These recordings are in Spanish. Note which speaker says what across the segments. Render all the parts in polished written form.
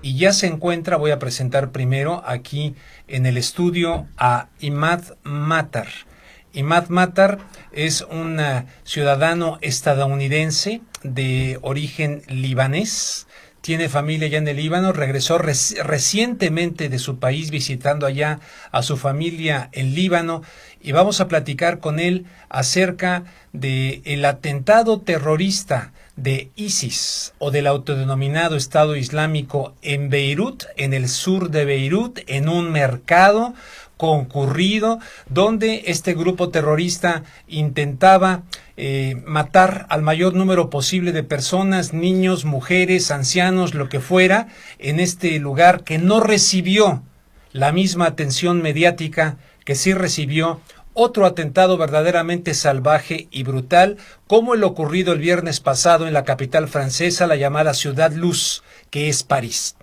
Speaker 1: y ya se encuentra, voy a presentar primero aquí en el estudio a Imad Matar. Imad Matar es un ciudadano estadounidense de origen libanés. Tiene familia allá en el Líbano, regresó recientemente de su país visitando allá a su familia en Líbano, y vamos a platicar con él acerca del atentado terrorista de ISIS o del autodenominado Estado Islámico en Beirut, en el sur de Beirut, en un mercado concurrido donde este grupo terrorista intentaba matar al mayor número posible de personas, niños, mujeres, ancianos, lo que fuera, en este lugar que no recibió la misma atención mediática que sí recibió otro atentado verdaderamente salvaje y brutal, como el ocurrido el viernes pasado en la capital francesa, la llamada Ciudad Luz, que es París.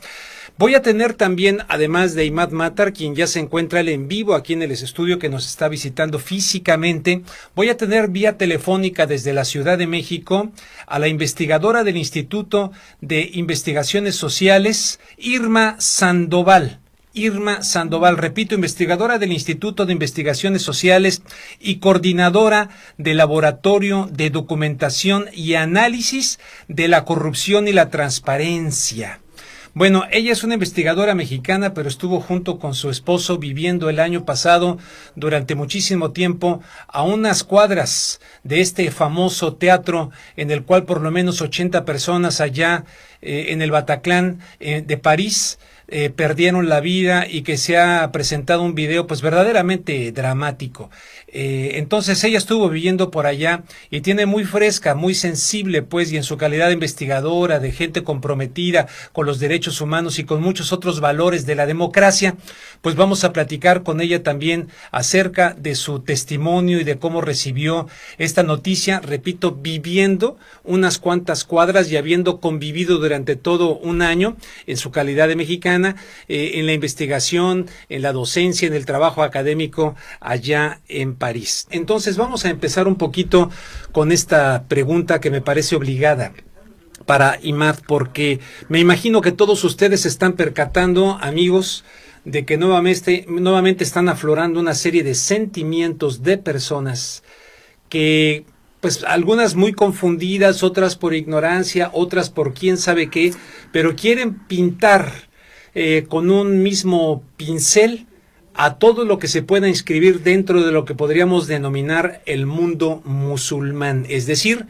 Speaker 1: Voy a tener también, además de Imad Matar, quien ya se encuentra él en vivo aquí en el estudio, que nos está visitando físicamente, voy a tener vía telefónica desde la Ciudad de México a la investigadora del Instituto de Investigaciones Sociales, Irma Sandoval. Irma Sandoval, repito, investigadora del Instituto de Investigaciones Sociales y coordinadora del Laboratorio de Documentación y Análisis de la Corrupción y la Transparencia. Bueno, ella es una investigadora mexicana, pero estuvo junto con su esposo viviendo el año pasado durante muchísimo tiempo a unas cuadras de este famoso teatro en el cual por lo menos 80 personas allá en el Bataclan de París perdieron la vida, y que se ha presentado un video pues verdaderamente dramático. Entonces ella estuvo viviendo por allá y tiene muy fresca, muy sensible pues, y en su calidad de investigadora, de gente comprometida con los derechos humanos y con muchos otros valores de la democracia, pues vamos a platicar con ella también acerca de su testimonio y de cómo recibió esta noticia, repito, viviendo unas cuantas cuadras y habiendo convivido durante todo un año en su calidad de mexicana, en la investigación, en la docencia, en el trabajo académico allá en París. Entonces vamos a empezar un poquito con esta pregunta que me parece obligada para Imad, porque me imagino que todos ustedes se están percatando, amigos, de que nuevamente están aflorando una serie de sentimientos de personas que, pues algunas muy confundidas, otras por ignorancia, otras por quién sabe qué, pero quieren pintar con un mismo pincel a todo lo que se pueda inscribir dentro de lo que podríamos denominar el mundo musulmán. Es decir,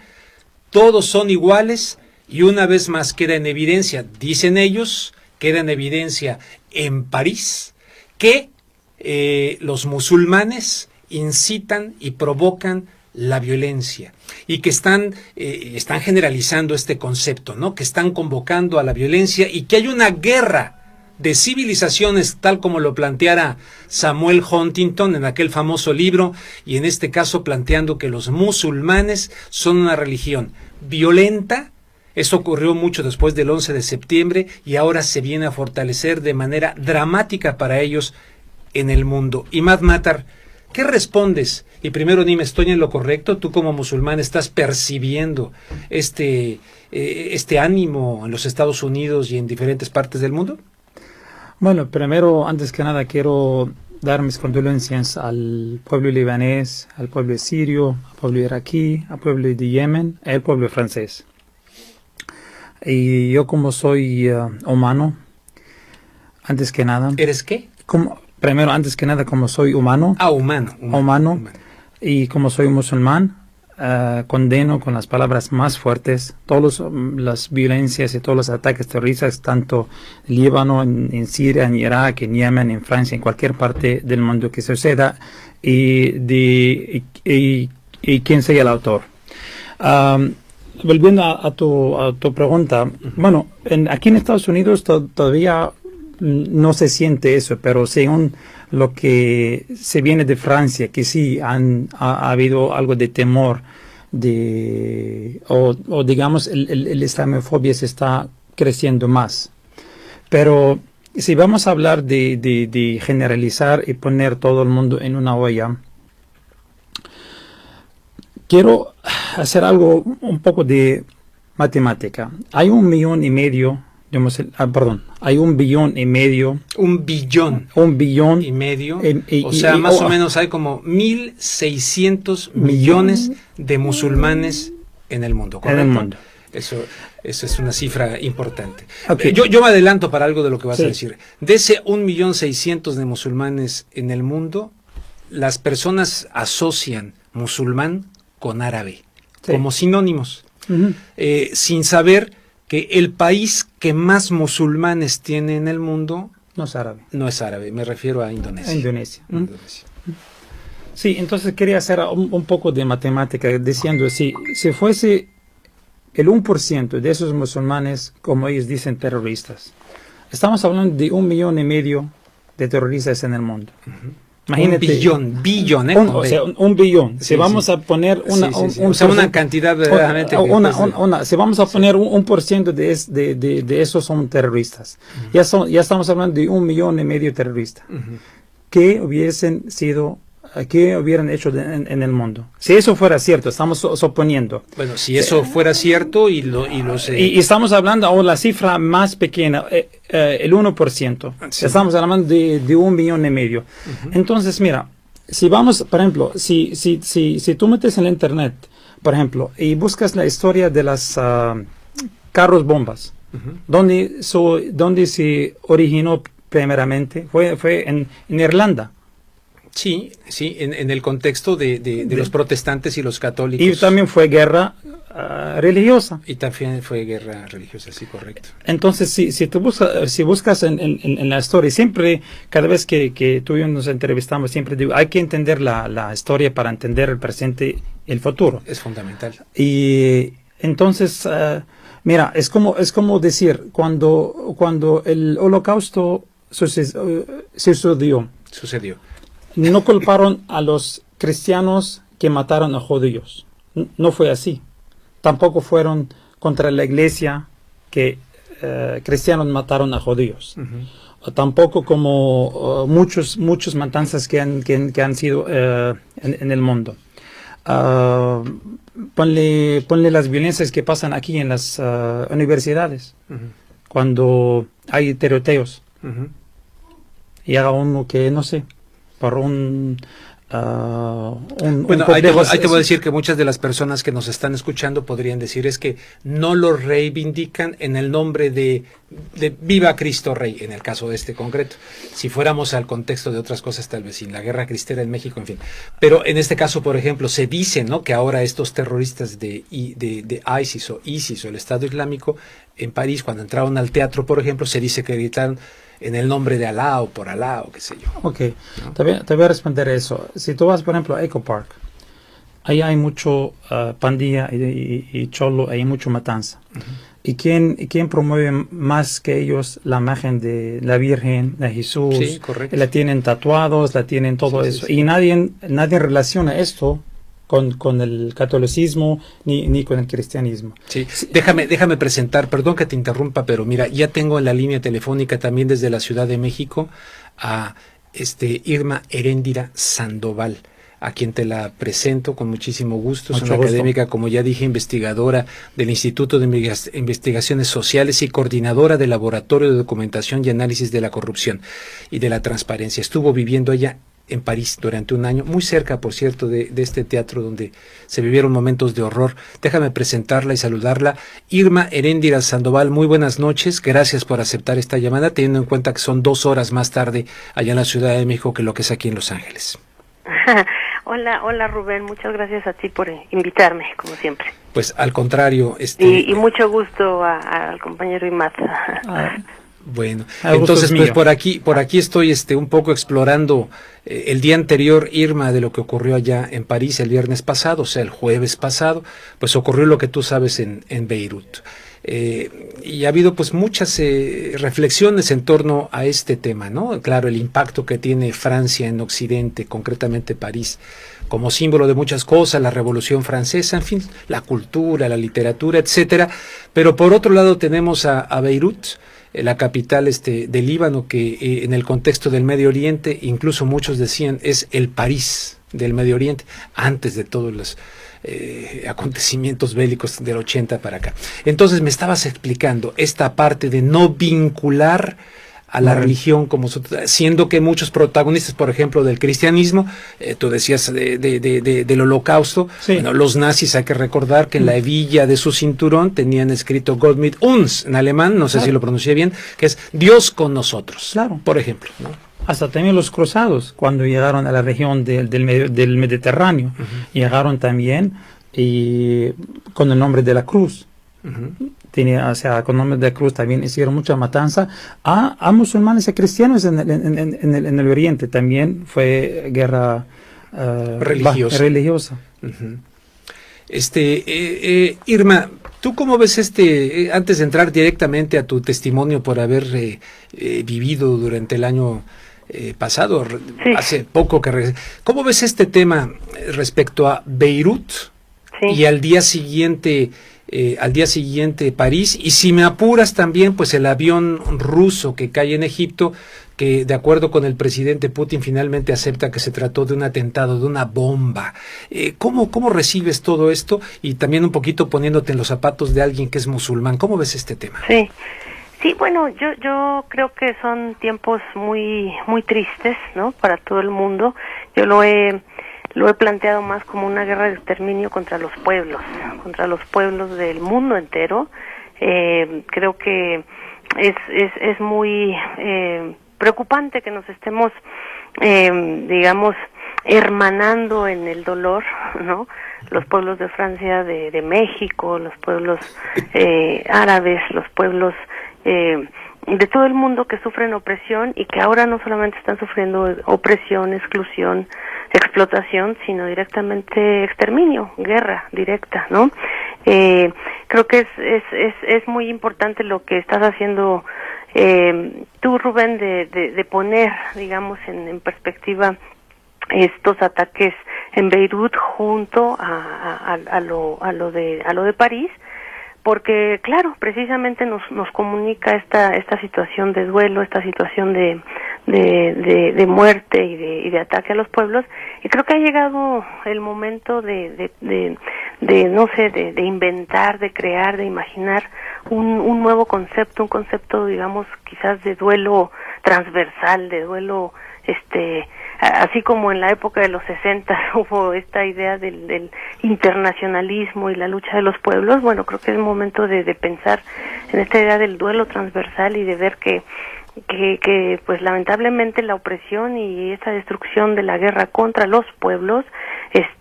Speaker 1: todos son iguales, y una vez más queda en evidencia, dicen ellos, queda en evidencia en París, que los musulmanes incitan y provocan la violencia, y que están generalizando este concepto, ¿no? Que están convocando a la violencia, y que hay una guerra de civilizaciones, tal como lo planteara Samuel Huntington en aquel famoso libro, y en este caso planteando que los musulmanes son una religión violenta. Eso ocurrió mucho después del 11 de septiembre y ahora se viene a fortalecer de manera dramática para ellos en el mundo. Imad Matar, ¿qué respondes? Y primero dime, ¿estoy en lo correcto? ¿Tú como musulmán estás percibiendo este ánimo en los Estados Unidos y en diferentes partes del mundo?
Speaker 2: Bueno, primero, antes que nada, quiero dar mis condolencias al pueblo libanés, al pueblo sirio, al pueblo iraquí, al pueblo de Yemen y al pueblo francés. Y yo, como soy humano, antes que nada...
Speaker 1: ¿Eres qué?
Speaker 2: Primero, antes que nada, como soy humano. Humano. Y como soy musulmán, condeno con las palabras más fuertes todas las violencias y todos los ataques terroristas, tanto en Líbano, en Siria, en Irak, en Yemen, en Francia, en cualquier parte del mundo que suceda, y quién sea el autor. Volviendo a tu pregunta, bueno, aquí en Estados Unidos todavía no se siente eso, pero según lo que se viene de Francia, que sí ha habido algo de temor, o digamos el islamofobia se está creciendo más. Pero si vamos a hablar de generalizar y poner todo el mundo en una olla, quiero hacer algo un poco de matemática. Hay 1,5 millones perdón, hay 1,5 billones.
Speaker 1: 1,5 billones. O sea, más o menos hay como 1.600 millones de musulmanes en el mundo, ¿correcto?
Speaker 2: En el mundo.
Speaker 1: Eso es una cifra importante. Okay. Yo me adelanto para algo de lo que vas a decir. De ese 1.600.000 de musulmanes en el mundo, las personas asocian musulmán con árabe, como sinónimos, sin saber que el país que más musulmanes tiene en el mundo
Speaker 2: no es árabe.
Speaker 1: No es árabe, me refiero a Indonesia.
Speaker 2: Indonesia. Sí, entonces quería hacer un poco de matemática, diciendo, si fuese el 1% de esos musulmanes, como ellos dicen, terroristas, estamos hablando de 1,5 millones de terroristas en el mundo. Imagínate,
Speaker 1: un billón,
Speaker 2: o sea, 1 billón. Si vamos a poner
Speaker 1: una cantidad verdaderamente
Speaker 2: si vamos a poner un por ciento de esos son terroristas. Ya estamos hablando de 1,5 millones de terroristas que hubieran hecho en el mundo. Si eso fuera cierto, estamos suponiendo.
Speaker 1: Bueno, si eso fuera cierto y
Speaker 2: estamos hablando ahora la cifra más pequeña, el 1%. Sí. Estamos hablando de 1,5 millones. Entonces, mira, si vamos, por ejemplo, si tú metes en la internet, por ejemplo, y buscas la historia de las carros bombas, donde se originó primeramente, fue en Irlanda.
Speaker 1: Sí, en el contexto de los protestantes y los católicos.
Speaker 2: Y también fue guerra religiosa.
Speaker 1: Y también fue guerra religiosa, sí, correcto.
Speaker 2: Entonces, si buscas en la historia, siempre, cada vez que tú y yo nos entrevistamos, siempre digo, hay que entender la historia para entender el presente y el futuro.
Speaker 1: Es fundamental.
Speaker 2: Y entonces, mira, es como decir, cuando el Holocausto sucedió. No culparon a los cristianos que mataron a judíos. No fue así. Tampoco fueron contra la iglesia que cristianos mataron a judíos. Tampoco como muchas matanzas que han sido en el mundo. Ponle las violencias que pasan aquí en las universidades. Cuando hay tiroteos. Y haga uno que, no sé, por
Speaker 1: bueno, ahí te voy a decir que muchas de las personas que nos están escuchando podrían decir es que no lo reivindican en el nombre de Viva Cristo Rey, en el caso de este concreto. Si fuéramos al contexto de otras cosas, tal vez sin la guerra cristera en México, en fin. Pero en este caso, por ejemplo, se dice, ¿no?, que ahora estos terroristas de ISIS o el Estado Islámico en París, cuando entraron al teatro, por ejemplo, se dice que gritaron en el nombre de Alá o por Alá o qué sé yo.
Speaker 2: Ok, ¿no? Te voy a responder eso. Si tú vas, por ejemplo, a Echo Park, ahí hay mucho pandilla y cholo, hay mucho matanza. ¿Y quién promueve más que ellos la imagen de la Virgen, de Jesús?
Speaker 1: Sí, correcto.
Speaker 2: La tienen tatuados, la tienen todo eso. Sí. Y nadie relaciona esto con el catolicismo ni con el cristianismo.
Speaker 1: Sí. Déjame presentar, perdón que te interrumpa, pero mira, ya tengo en la línea telefónica también desde la Ciudad de México a Irma Heréndira Sandoval, a quien te la presento con muchísimo gusto. Es una académica, como ya dije, investigadora del Instituto de Investigaciones Sociales y coordinadora del Laboratorio de Documentación y Análisis de la Corrupción y de la Transparencia. Estuvo viviendo ella en París durante un año, muy cerca, por cierto, de este teatro donde se vivieron momentos de horror. Déjame presentarla y saludarla. Irma Heréndira Sandoval, muy buenas noches, gracias por aceptar esta llamada, teniendo en cuenta que son 2 horas más tarde allá en la Ciudad de México que lo que es aquí en Los Ángeles.
Speaker 3: Hola Rubén, muchas gracias a ti por invitarme, como siempre.
Speaker 1: Pues al contrario.
Speaker 3: Y mucho gusto al compañero Imad.
Speaker 1: Bueno, entonces pues por aquí estoy un poco explorando el día anterior, Irma, de lo que ocurrió allá en París el viernes pasado, o sea, el jueves pasado, pues ocurrió lo que tú sabes en Beirut. Y ha habido pues muchas reflexiones en torno a este tema, ¿no? Claro, el impacto que tiene Francia en Occidente, concretamente París, como símbolo de muchas cosas, la Revolución Francesa, en fin, la cultura, la literatura, etcétera. Pero por otro lado tenemos a Beirut, la capital del Líbano, que en el contexto del Medio Oriente, incluso muchos decían, es el París del Medio Oriente, antes de todos los acontecimientos bélicos del 80 para acá. Entonces me estabas explicando esta parte de no vincular a la religión, como siendo que muchos protagonistas, por ejemplo, del cristianismo, tú decías del Holocausto, bueno, los nazis, hay que recordar que en la hebilla de su cinturón tenían escrito Gott mit uns, en alemán, no sé si lo pronuncié bien, que es Dios con nosotros, por ejemplo, ¿no?
Speaker 2: Hasta también los cruzados, cuando llegaron a la región del Mediterráneo, llegaron también y con el nombre de la cruz. O sea, con el nombre de la cruz también hicieron mucha matanza a musulmanes y cristianos en el Oriente. También fue guerra religiosa.
Speaker 1: Irma, ¿tú cómo ves antes de entrar directamente a tu testimonio por haber vivido durante el año pasado, hace poco ¿cómo ves este tema respecto a Beirut y al día siguiente París, y si me apuras también pues el avión ruso que cae en Egipto, que de acuerdo con el presidente Putin finalmente acepta que se trató de un atentado, de una bomba? ¿Cómo recibes todo esto? Y también un poquito poniéndote en los zapatos de alguien que es musulmán, ¿cómo ves este tema?
Speaker 3: Sí, bueno, yo creo que son tiempos muy tristes, ¿no? Para todo el mundo. Yo lo he planteado más como una guerra de exterminio contra los pueblos del mundo entero. Creo que es muy preocupante que nos estemos, digamos, hermanando en el dolor, ¿no? Los pueblos de Francia, de México, los pueblos árabes, los pueblos de todo el mundo que sufren opresión y que ahora no solamente están sufriendo opresión, exclusión, explotación, sino directamente exterminio, guerra directa, ¿no? Creo que es muy importante lo que estás haciendo tú, Rubén, de poner, digamos, en perspectiva estos ataques en Beirut junto a lo de París, porque claro, precisamente nos comunica esta situación de duelo, esta situación de muerte y de ataque a los pueblos, y creo que ha llegado el momento de no sé, de inventar, de crear, de imaginar un nuevo concepto, un concepto, digamos, quizás de duelo transversal, de duelo así como en la época de los 60 hubo esta idea del internacionalismo y la lucha de los pueblos. Bueno, creo que es momento de pensar en esta idea del duelo transversal y de ver que pues lamentablemente la opresión y esa destrucción de la guerra contra los pueblos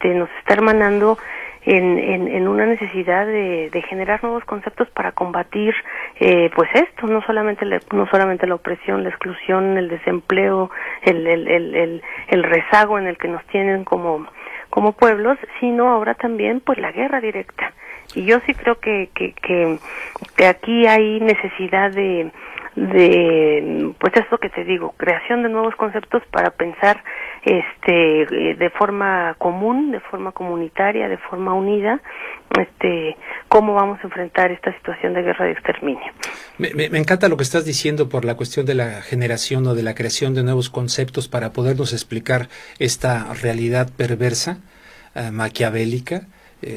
Speaker 3: nos está hermanando en una necesidad de generar nuevos conceptos para combatir pues esto, no solamente la opresión, la exclusión, el desempleo, el rezago en el que nos tienen como pueblos, sino ahora también pues la guerra directa. Y yo sí creo que aquí hay necesidad de pues esto que te digo, creación de nuevos conceptos para pensar de forma común, de forma comunitaria, de forma unida, cómo vamos a enfrentar esta situación de guerra de exterminio.
Speaker 1: Me encanta lo que estás diciendo por la cuestión de la generación o de la creación de nuevos conceptos para podernos explicar esta realidad perversa, maquiavélica,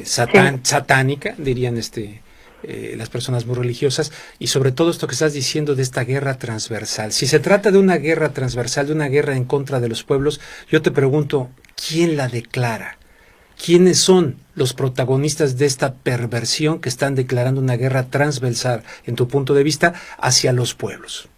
Speaker 1: satánica, dirían las personas muy religiosas, y sobre todo esto que estás diciendo de esta guerra transversal. Si se trata de una guerra transversal, de una guerra en contra de los pueblos, yo te pregunto, ¿quién la declara? ¿Quiénes son los protagonistas de esta perversión que están declarando una guerra transversal, en tu punto de vista, hacia los pueblos?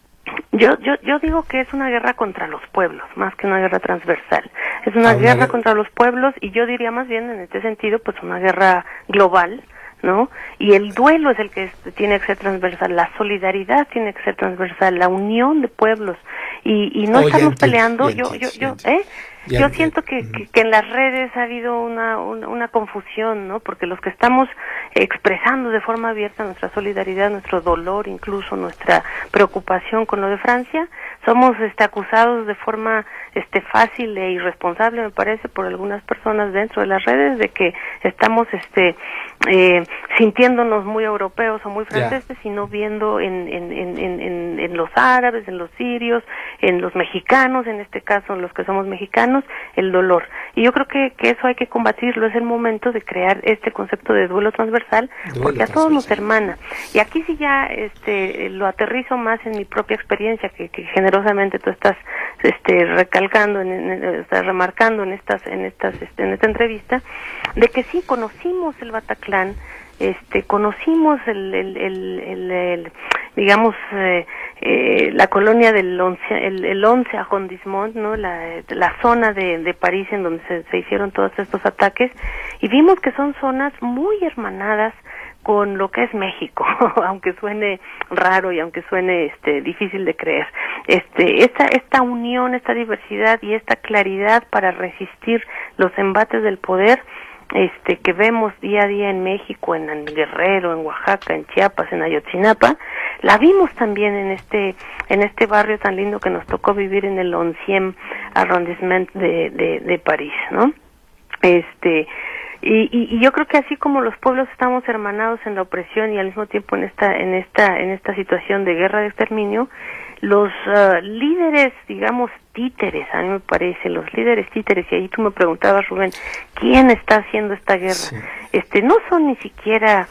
Speaker 3: Yo digo que es una guerra contra los pueblos, más que una guerra transversal. Es una guerra contra los pueblos, y yo diría más bien en este sentido, pues una guerra global, ¿no? Y el duelo es el que tiene que ser transversal, la solidaridad tiene que ser transversal, la unión de pueblos, y no estamos peleando. Yo siento que en las redes ha habido una confusión, ¿no? Porque los que estamos expresando de forma abierta nuestra solidaridad, nuestro dolor, incluso nuestra preocupación con lo de Francia, somos acusados de forma fácil e irresponsable, me parece, por algunas personas dentro de las redes, de que estamos sintiéndonos muy europeos o muy franceses, y no viendo en los árabes, en los sirios, en los mexicanos, en este caso los que somos mexicanos, el dolor. Y yo creo que eso hay que combatirlo. Es el momento de crear este concepto de duelo transversal, porque a todos nos hermana. Y aquí sí ya lo aterrizo más en mi propia experiencia, que generosamente tú estás recalcando, estás remarcando en esta entrevista, de que sí conocimos el Bataclan, conocimos digamos la colonia del 11 arrondissement, ¿no? La zona de París en donde se hicieron todos estos ataques, y vimos que son zonas muy hermanadas con lo que es México, aunque suene raro y aunque suene difícil de creer. Esta unión, esta diversidad y esta claridad para resistir los embates del poder que vemos día a día en México, en Guerrero, en Oaxaca, en Chiapas, en Ayotzinapa, la vimos también en este barrio tan lindo que nos tocó vivir en el 11e arrondissement de París, ¿no? Y yo creo que así como los pueblos estamos hermanados en la opresión y al mismo tiempo en esta situación de guerra de exterminio, los líderes, digamos, títeres, a mí me parece, los líderes títeres, y ahí tú me preguntabas, Rubén, ¿quién está haciendo esta guerra? Sí. No son ni siquiera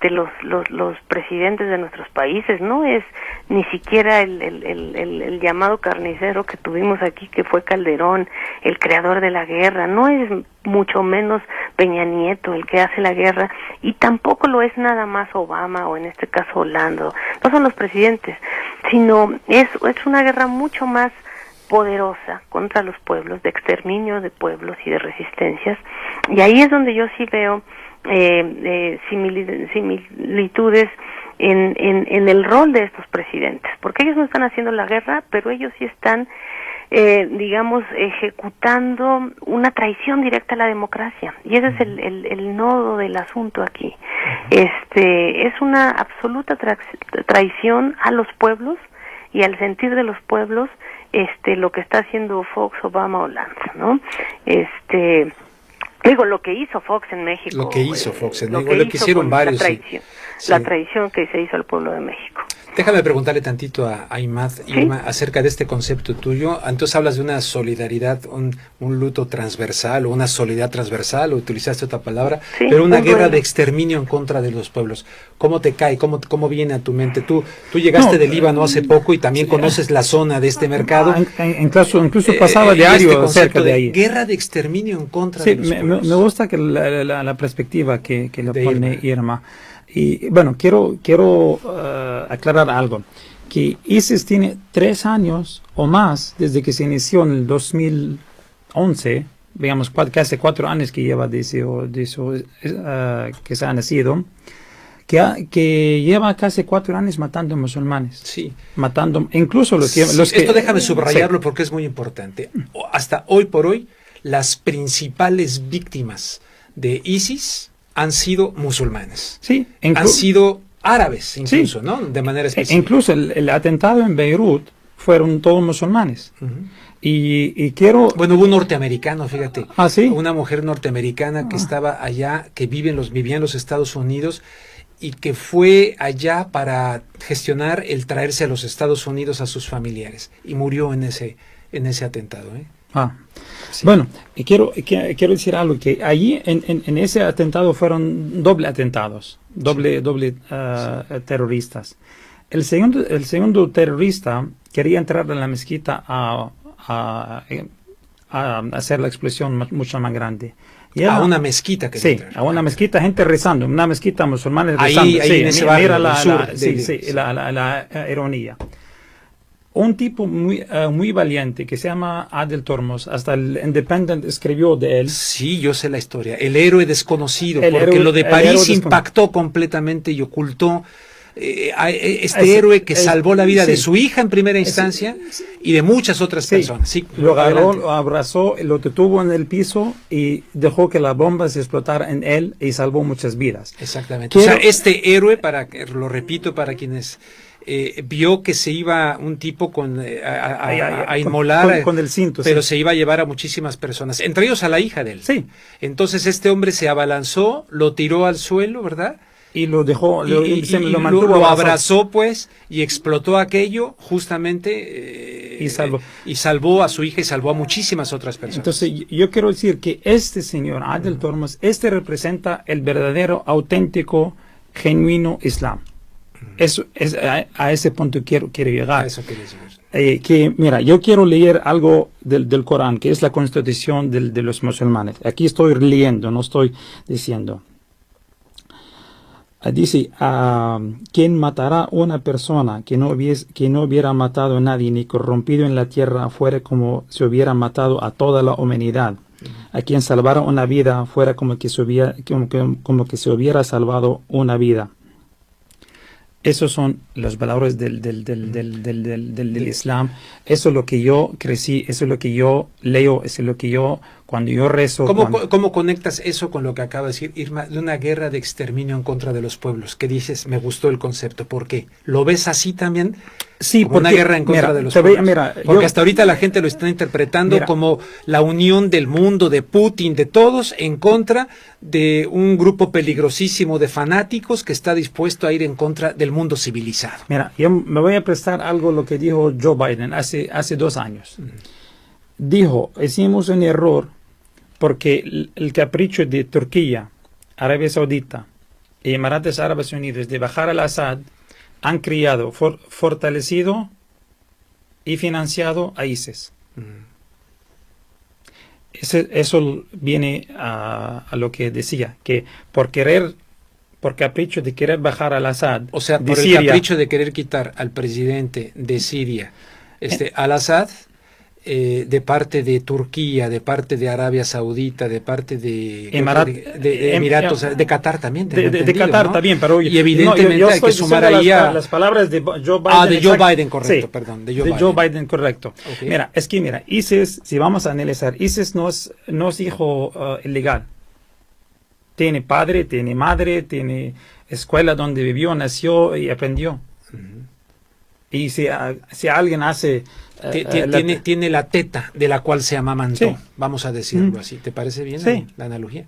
Speaker 3: los presidentes de nuestros países, no es ni siquiera el llamado carnicero que tuvimos aquí, que fue Calderón, el creador de la guerra, no es mucho menos Peña Nieto el que hace la guerra, y tampoco lo es nada más Obama o en este caso Hollande, no son los presidentes, sino es una guerra mucho más poderosa contra los pueblos, de exterminio de pueblos y de resistencias, y ahí es donde yo sí veo similitudes en el rol de estos presidentes, porque ellos no están haciendo la guerra, pero ellos sí están digamos, ejecutando una traición directa a la democracia, y ese es el nodo del asunto aquí. Es una absoluta traición a los pueblos y al sentir de los pueblos, lo que está haciendo Fox, Obama, Hollande, ¿no? Digo, lo que hizo Fox en México.
Speaker 1: Lo que hizo Fox en México, lo que hicieron varios.
Speaker 3: La traición que se hizo al pueblo de México.
Speaker 1: Déjame preguntarle tantito a Imad, Irma, acerca de este concepto tuyo. Entonces hablas de una solidaridad, un luto transversal, o una solidaridad transversal, o utilizaste otra palabra, pero una guerra de exterminio en contra de los pueblos. ¿Cómo te cae? ¿Cómo viene a tu mente? Tú llegaste del Líbano hace poco y también conoces la zona de este mercado.
Speaker 2: Incluso pasaba diario cerca de ahí.
Speaker 1: Guerra de exterminio en contra de los pueblos.
Speaker 2: Me gusta que la perspectiva que le pone Irma. Y bueno, quiero aclarar algo, que ISIS tiene 3 años o más desde que se inició en el 2011, digamos casi 4 años que lleva que se ha nacido, que lleva casi 4 años matando musulmanes.
Speaker 1: Sí.
Speaker 2: Matando, incluso los que...
Speaker 1: Esto déjame subrayarlo porque es muy importante. Hasta hoy por hoy, las principales víctimas de ISIS han sido musulmanes.
Speaker 2: Sí.
Speaker 1: Han sido árabes, incluso, ¿no? De manera específica.
Speaker 2: Incluso el atentado en Beirut fueron todos musulmanes. Y quiero...
Speaker 1: Bueno, hubo un norteamericano, fíjate.
Speaker 2: ¿Ah, sí?
Speaker 1: Una mujer norteamericana que estaba allá, que vivía en los Estados Unidos, y que fue allá para gestionar el traerse a los Estados Unidos a sus familiares. Y murió en ese atentado, ¿eh?
Speaker 2: Sí. Bueno, y quiero decir algo, que allí en ese atentado fueron doble terroristas. El segundo terrorista quería entrar en la mezquita a hacer la explosión mucho más grande.
Speaker 1: A una mezquita que
Speaker 2: a una mezquita, gente rezando, una mezquita musulmana rezando.
Speaker 1: Ahí en ese barrio,
Speaker 2: mira
Speaker 1: la
Speaker 2: ironía. Un tipo muy valiente que se llama Adel Tormos, hasta el Independent escribió de él.
Speaker 1: Sí, yo sé la historia. El héroe desconocido, porque lo de París impactó completamente y ocultó este héroe que salvó la vida de su hija en primera instancia y de muchas otras personas. Sí,
Speaker 2: lo agarró, lo abrazó, lo detuvo en el piso y dejó que la bomba se explotara en él y salvó muchas vidas.
Speaker 1: Exactamente. O sea, este héroe, lo repito para quienes vio que se iba un tipo a inmolar
Speaker 2: con el cinto,
Speaker 1: pero se iba a llevar a muchísimas personas, entre ellos a la hija de él.
Speaker 2: Sí.
Speaker 1: Entonces este hombre se abalanzó, lo tiró al suelo, ¿verdad?
Speaker 2: Y lo dejó,
Speaker 1: lo abrazó pues y explotó aquello justamente y salvó a su hija y salvó a muchísimas otras personas.
Speaker 2: Entonces yo quiero decir que este señor Adel Tormos, representa el verdadero, auténtico, genuino Islam. Eso es a ese punto quiero llegar.
Speaker 1: A eso quería llegar.
Speaker 2: Que mira, yo quiero leer algo del Corán, que es la constitución de los musulmanes. Aquí estoy leyendo, no estoy diciendo. Dice, quien matará una persona que no hubiera matado a nadie ni corrompido en la tierra fuera como si hubiera matado a toda la humanidad. A quien salvara una vida fuera como que se hubiera salvado una vida. Esos son los valores del Islam. Eso es lo que yo crecí, eso es lo que yo leo, eso es lo que yo, cuando yo rezo...
Speaker 1: ¿Cómo conectas eso con lo que acaba de decir Irma, de una guerra de exterminio en contra de los pueblos? Que dices, me gustó el concepto. ¿Por qué? ¿Lo ves así también?
Speaker 2: Sí,
Speaker 1: como una guerra en contra de los pueblos. Porque hasta ahorita la gente lo está interpretando como la unión del mundo, de Putin, de todos, en contra de un grupo peligrosísimo de fanáticos que está dispuesto a ir en contra del mundo civilizado.
Speaker 2: Mira, yo me voy a prestar algo lo que dijo Joe Biden hace 2 años. Dijo, hicimos un error porque el capricho de Turquía, Arabia Saudita y Emiratos Árabes Unidos de Bashar al-Assad han criado, fortalecido y financiado a ISIS. Eso viene a lo que decía, que por capricho de querer bajar al Assad,
Speaker 1: o sea, por el capricho de querer quitar al presidente de Siria, al-Assad, de parte de Turquía, de parte de Arabia Saudita, de parte de Emiratos, de Qatar también.
Speaker 2: De Qatar, ¿no? También, pero
Speaker 1: y evidentemente hay que sumar ahí
Speaker 2: las palabras de Joe Biden.
Speaker 1: De Joe Biden, correcto,
Speaker 2: sí,
Speaker 1: perdón.
Speaker 2: De Joe Biden, correcto.
Speaker 1: Okay.
Speaker 2: Mira, ISIS, si vamos a analizar, ISIS no es hijo ilegal. Tiene padre, tiene madre, tiene escuela donde vivió, nació y aprendió. Y si alguien hace...
Speaker 1: Tiene la teta de la cual se amamantó,
Speaker 2: sí.
Speaker 1: Vamos a decirlo así. ¿Te parece bien
Speaker 2: sí.
Speaker 1: la analogía?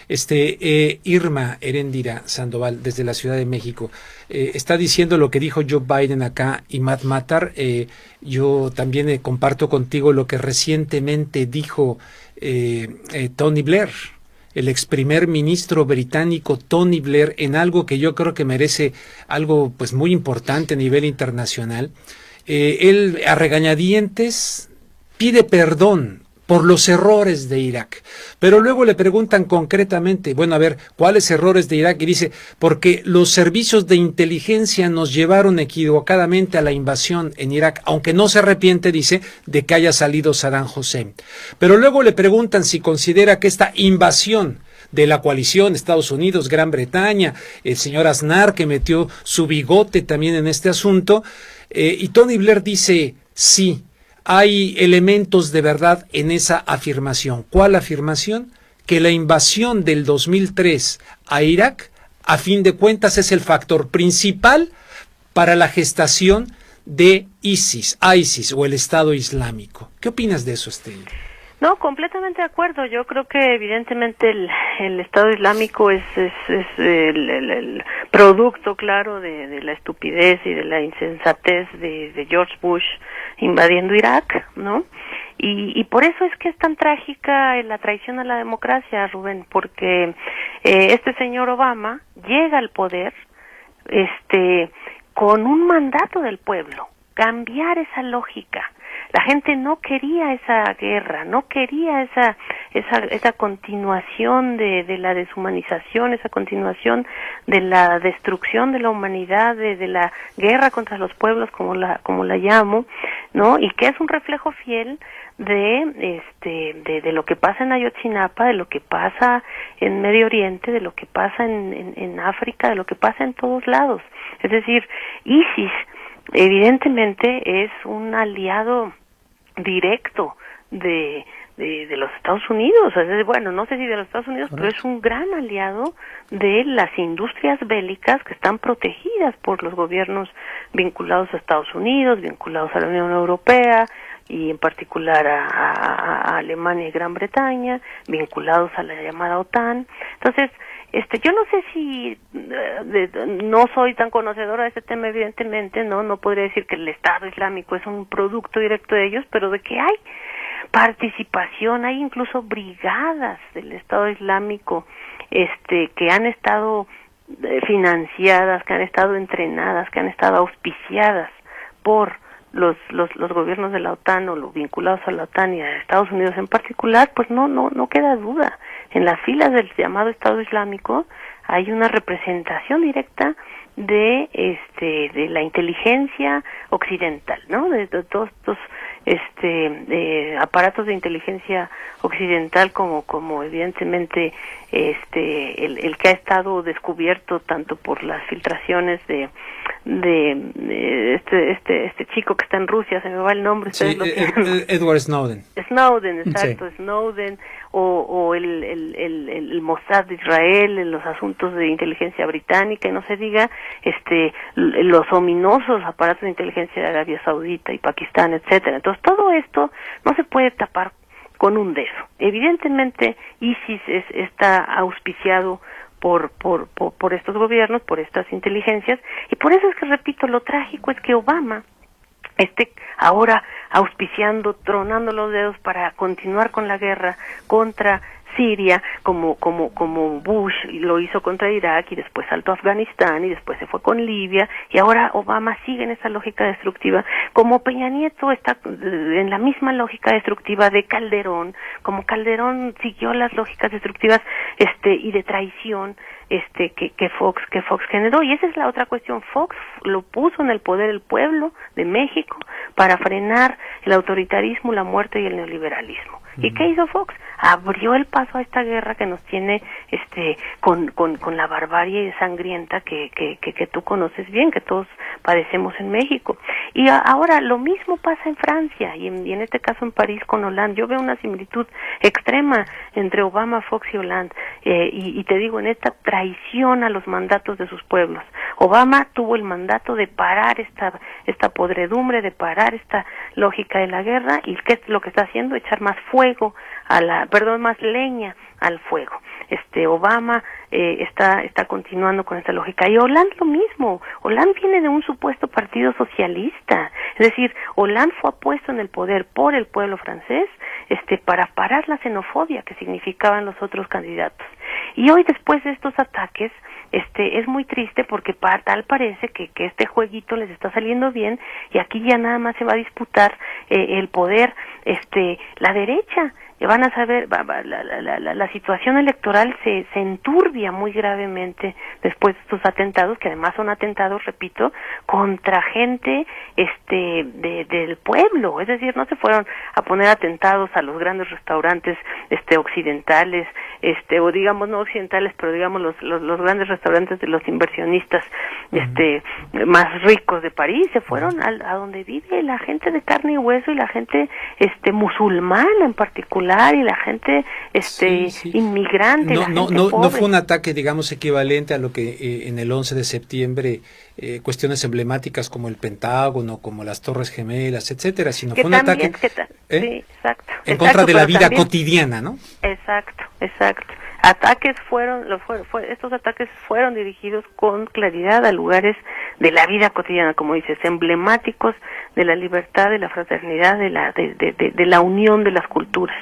Speaker 1: Irma Eréndira Sandoval, desde la Ciudad de México, está diciendo lo que dijo Joe Biden acá y Matt Matar. Yo también comparto contigo lo que recientemente dijo Tony Blair, el ex primer ministro británico Tony Blair, en algo que yo creo que merece algo pues muy importante a nivel internacional. Él a regañadientes pide perdón por los errores de Irak, pero luego le preguntan concretamente, bueno, a ver, ¿cuáles errores de Irak? Y dice, porque los servicios de inteligencia nos llevaron equivocadamente a la invasión en Irak, aunque no se arrepiente, dice, de que haya salido Saddam Hussein. Pero luego le preguntan si considera que esta invasión de la coalición Estados Unidos, Gran Bretaña, el señor Aznar, que metió su bigote también en este asunto, y Tony Blair dice, sí, hay elementos de verdad en esa afirmación. ¿Cuál afirmación? Que la invasión del 2003 a Irak, a fin de cuentas, es el factor principal para la gestación de ISIS o el Estado Islámico. ¿Qué opinas de eso, Estela?
Speaker 3: No, completamente de acuerdo. Yo creo que evidentemente el Estado Islámico es el producto claro de la estupidez y de la insensatez de George Bush invadiendo Irak, ¿no? Y por eso es que es tan trágica la traición a la democracia, Rubén, porque este señor Obama llega al poder con un mandato del pueblo, cambiar esa lógica. La gente no quería esa guerra, no quería esa continuación de la deshumanización, esa continuación de la destrucción de la humanidad, de la guerra contra los pueblos, como la llamo, ¿no? Y que es un reflejo fiel de lo que pasa en Ayotzinapa, de lo que pasa en Medio Oriente, de lo que pasa en África, de lo que pasa en todos lados. Es decir, ISIS evidentemente es un aliado directo de los Estados Unidos, bueno, no sé si de los Estados Unidos, pero es un gran aliado de las industrias bélicas que están protegidas por los gobiernos vinculados a Estados Unidos, vinculados a la Unión Europea, y en particular a Alemania y Gran Bretaña, vinculados a la llamada OTAN. Entonces, yo no sé si no soy tan conocedora de este tema, evidentemente, no podría decir que el Estado Islámico es un producto directo de ellos, pero de que hay participación, hay incluso brigadas del Estado Islámico que han estado financiadas, que han estado entrenadas, que han estado auspiciadas por los gobiernos de la OTAN o los vinculados a la OTAN y a Estados Unidos en particular, pues no queda duda. En las filas del llamado Estado Islámico hay una representación directa de la inteligencia occidental, ¿no? De todos estos aparatos de inteligencia occidental como evidentemente el que ha estado descubierto tanto por las filtraciones de este chico que está en Rusia, se me va el nombre,
Speaker 1: sí, Edward Snowden.
Speaker 3: Snowden, exacto, sí. Snowden o el Mossad de Israel en los asuntos de inteligencia británica, y no se diga los ominosos aparatos de inteligencia de Arabia Saudita y Pakistán, etcétera. Entonces todo esto no se puede tapar con un dedo. Evidentemente ISIS está auspiciado por estos gobiernos, por estas inteligencias, y por eso es que, repito, lo trágico es que Obama ahora auspiciando, tronando los dedos para continuar con la guerra contra Siria, como Bush lo hizo contra Irak, y después saltó a Afganistán, y después se fue con Libia, y ahora Obama sigue en esa lógica destructiva, como Peña Nieto está en la misma lógica destructiva de Calderón, como Calderón siguió las lógicas destructivas y de traición que Fox generó. Y esa es la otra cuestión. Fox lo puso en el poder el pueblo de México para frenar el autoritarismo, la muerte y el neoliberalismo. ¿Y qué hizo Fox? Abrió el paso a esta guerra que nos tiene con la barbarie sangrienta que tú conoces bien, que todos padecemos en México. Y ahora lo mismo pasa en Francia y en este caso en París con Hollande. Yo veo una similitud extrema entre Obama, Fox y Hollande, y te digo, en esta traición a los mandatos de sus pueblos. Obama tuvo el mandato de parar esta podredumbre, de parar esta lógica de la guerra, y ¿qué es lo que está haciendo? Echar más más leña al fuego. Obama está continuando con esta lógica, y Hollande lo mismo. Hollande viene de un supuesto partido socialista, es decir, Hollande fue puesto en el poder por el pueblo francés para parar la xenofobia que significaban los otros candidatos. Y hoy, después de estos ataques, es muy triste porque tal parece que este jueguito les está saliendo bien, y aquí ya nada más se va a disputar el poder la derecha. Van a saber, la situación electoral se enturbia muy gravemente después de estos atentados, que además son atentados, repito, contra gente del pueblo. Es decir, no se fueron a poner atentados a los grandes restaurantes occidentales, o digamos no occidentales, pero digamos los grandes restaurantes de los inversionistas más ricos de París. Se fueron a donde vive la gente de carne y hueso, y la gente musulmana en particular, y la gente inmigrante.
Speaker 1: No fue un ataque, digamos, equivalente a lo que en el 11 de septiembre cuestiones emblemáticas como el Pentágono, como las Torres Gemelas, etcétera, sino que fue un ataque
Speaker 3: sí, exacto,
Speaker 1: en contra de la vida cotidiana, ¿no?
Speaker 3: Exacto. Estos ataques fueron dirigidos con claridad a lugares de la vida cotidiana, como dices, emblemáticos de la libertad, de la fraternidad, de la unión de las culturas,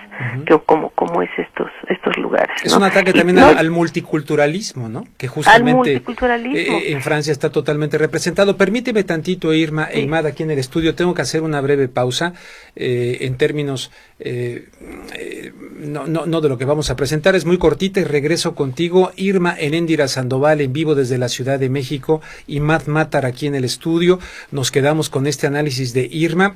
Speaker 3: como es estos lugares, ¿no?
Speaker 1: Es un ataque también al multiculturalismo, ¿no? Que justamente en Francia está totalmente representado. Permíteme tantito, Irma e Imad, aquí en el estudio. Tengo que hacer una breve pausa en términos no de lo que vamos a presentar, es muy cortita y regreso contigo. Irma Heréndira Sandoval en vivo desde la Ciudad de México y Imad Matar aquí en el estudio. Nos quedamos con este análisis de Irma.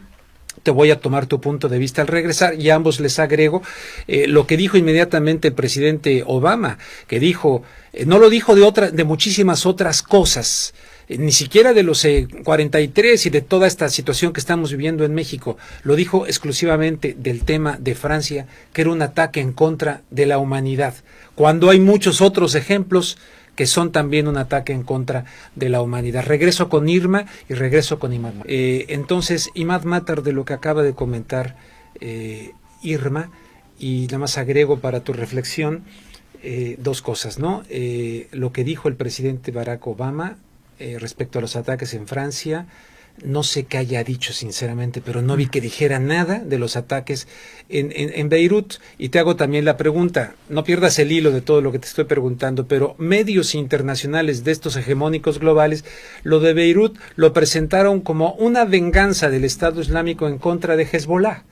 Speaker 1: Te voy a tomar tu punto de vista al regresar y a ambos les agrego lo que dijo inmediatamente el presidente Obama, que dijo, no lo dijo de muchísimas otras cosas, ni siquiera de los 43 y de toda esta situación que estamos viviendo en México, lo dijo exclusivamente del tema de Francia, que era un ataque en contra de la humanidad, cuando hay muchos otros ejemplos que son también un ataque en contra de la humanidad. Regreso con Irma y regreso con Imad. Entonces, Imad Matar, de lo que acaba de comentar Irma, y nada más agrego para tu reflexión dos cosas, ¿no? Lo que dijo el presidente Barack Obama respecto a los ataques en Francia, no sé qué haya dicho sinceramente, pero no vi que dijera nada de los ataques en Beirut. Y te hago también la pregunta, no pierdas el hilo de todo lo que te estoy preguntando, pero medios internacionales de estos hegemónicos globales, lo de Beirut lo presentaron como una venganza del Estado Islámico en contra de Hezbollah,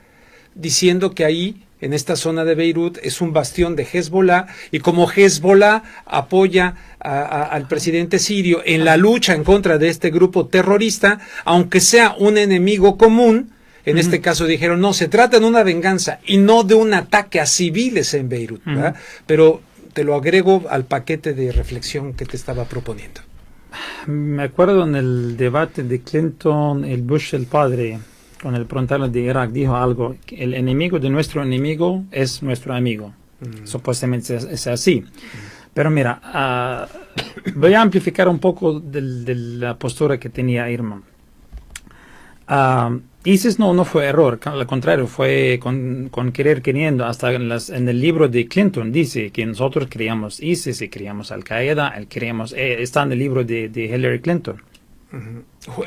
Speaker 1: diciendo que ahí, en esta zona de Beirut, es un bastión de Hezbollah, y como Hezbollah apoya al presidente sirio en la lucha en contra de este grupo terrorista, aunque sea un enemigo común, en este caso dijeron, no, se trata de una venganza y no de un ataque a civiles en Beirut, ¿verdad? Pero te lo agrego al paquete de reflexión que te estaba proponiendo.
Speaker 2: Me acuerdo en el debate de Clinton, el Bush el padre, con el frontal de Irak, dijo algo, que el enemigo de nuestro enemigo es nuestro amigo. Supuestamente es así. Pero mira, voy a amplificar un poco de la postura que tenía Irma. ISIS no fue error, al contrario, fue con queriendo. Hasta en el libro de Clinton dice que nosotros creíamos ISIS y creíamos Al-Qaeda, está en el libro de Hillary Clinton.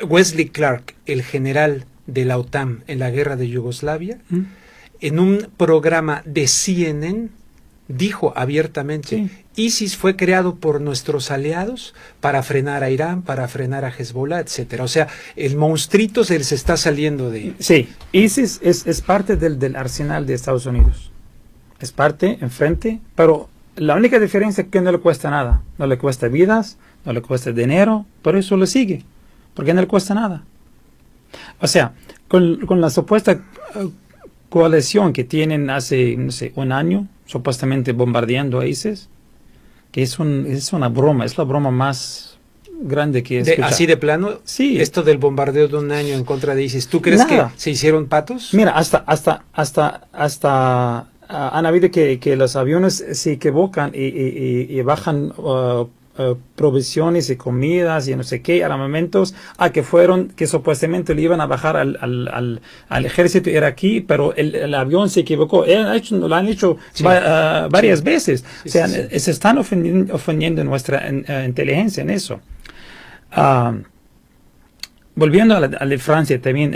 Speaker 1: Wesley Clark, el general de la OTAN en la guerra de Yugoslavia, en un programa de CNN dijo abiertamente, ISIS fue creado por nuestros aliados para frenar a Irán, para frenar a Hezbollah, etcétera. O sea, el monstruito se les está saliendo de...
Speaker 2: Sí, ISIS es parte del arsenal de Estados Unidos. Es parte, enfrente, pero la única diferencia es que no le cuesta nada. No le cuesta vidas, no le cuesta dinero, por eso lo sigue, porque no le cuesta nada. O sea, con la supuesta coalición que tienen hace, no sé, un año, supuestamente bombardeando a ISIS, que es una broma, es la broma más grande que he escuchado.
Speaker 1: ¿Así de plano?
Speaker 2: Sí.
Speaker 1: Esto del bombardeo de un año en contra de ISIS, ¿tú crees que se hicieron patos?
Speaker 2: Mira, hasta han habido que los aviones se equivocan y bajan provisiones y comidas y no sé qué, armamentos, que supuestamente le iban a bajar al ejército iraquí, pero el avión se equivocó. Lo han hecho varias veces. O sea, se están ofendiendo nuestra inteligencia en eso. Volviendo a la de Francia, también